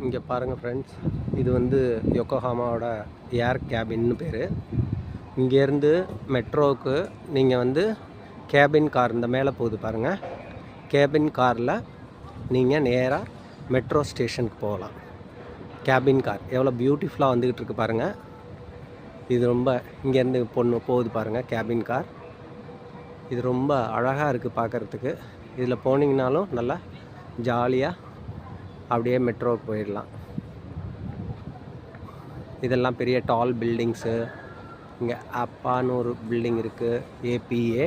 இங்கே பாருங்கள் ஃப்ரெண்ட்ஸ், இது வந்து யோக்கோஹாமாவோட ஏர் கேபின்னு பேர். இங்கேருந்து மெட்ரோவுக்கு நீங்கள் வந்து கேபின் கார் இந்த மேலே போகுது பாருங்கள், கேபின் காரில் நீங்கள் நேராக மெட்ரோ ஸ்டேஷனுக்கு போகலாம். கேபின் கார் எவ்வளோ பியூட்டிஃபுல்லாக வந்துக்கிட்டு இருக்கு பாருங்கள். இது ரொம்ப இங்கேருந்து போகுது பாருங்கள் கேபின் கார். இது ரொம்ப அழகாக இருக்குது பார்க்குறதுக்கு. இதில் போனீங்கனாலும் நல்லா ஜாலியாக அப்படியே மெட்ரோவுக்கு போயிடலாம். இதெல்லாம் பெரிய டால் பில்டிங்ஸு. இங்கே அப்பான்னு ஒரு பில்டிங் இருக்குது, ஏபிஏ.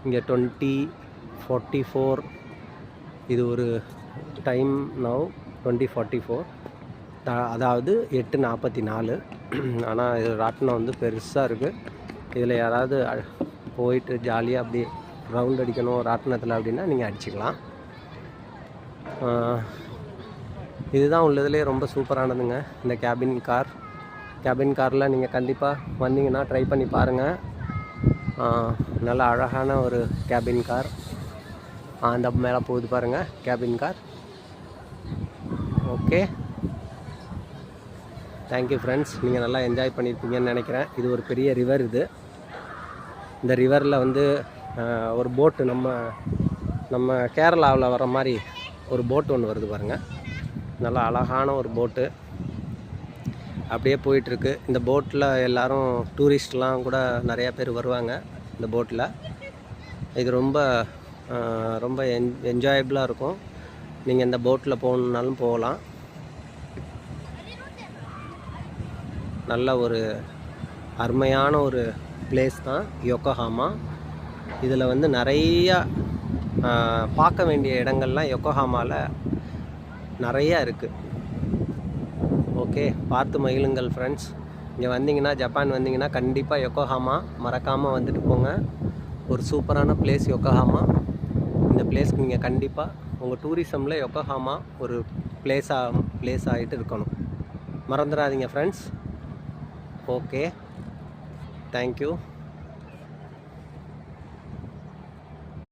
இங்கே 2044 இது ஒரு டைம் நவ் 2044, அதாவது 8:44. ஆனால் இது ராட்டினம் வந்து பெருசாக இருக்குது. இதில் யாராவது போயிட்டு ஜாலியாக அப்படி ரவுண்ட் அடிக்கணும் ராட்டினத்தில் அப்படின்னா நீங்கள் அடிச்சுக்கலாம். இதுதான் உள்ளதுலேயே ரொம்ப சூப்பரானதுங்க இந்த கேபின் கார். கேபின் காரில் நீங்கள் கண்டிப்பாக வந்தீங்கன்னா ட்ரை பண்ணி பாருங்கள். நல்ல அழகான ஒரு கேபின் கார். அந்த மேலே போகுது பாருங்கள் cabin car. Okay, thank you friends. நீங்கள் நல்லா என்ஜாய் பண்ணியிருப்பீங்கன்னு நினைக்கிறேன். இது ஒரு பெரிய ரிவர். இந்த ரிவரில் வந்து ஒரு போட்டு நம்ம கேரளாவில் வர மாதிரி ஒரு போட்டு ஒன்று வருது பாருங்கள். நல்லா அழகான ஒரு போட்டு அப்படியே போயிட்டுருக்கு. இந்த போட்டில் எல்லோரும் டூரிஸ்ட்லாம் கூட நிறையா பேர் வருவாங்க இந்த போட்டில். இது ரொம்ப ரொம்ப என்ஜாயபிளாக இருக்கும். நீங்கள் இந்த போட்டில் போகணுன்னாலும் போகலாம். நல்ல ஒரு அருமையான ஒரு பிளேஸ் தான் யோக்கோஹாமா. இதில் வந்து நிறையா பார்க்க வேண்டிய இடங்கள்லாம் யோக்கோஹாமாவில் நிறையா இருக்குது. ஓகே, பார்த்து மகிழுங்கள் ஃப்ரெண்ட்ஸ். இங்கே வந்தீங்கன்னா, ஜப்பான் வந்தீங்கன்னா கண்டிப்பாக யோக்கோஹாமா மறக்காமல் வந்துட்டு போங்க. ஒரு சூப்பரான பிளேஸ் யோக்கோஹாமா. இந்த பிளேஸ்க்கு நீங்கள் கண்டிப்பாக உங்கள் டூரிசமில் யோக்கோஹாமா ஒரு பிளேஸ் ஆகிட்டு இருக்கணும். மறந்துடாதீங்க ஃப்ரெண்ட்ஸ். Okay, thank you.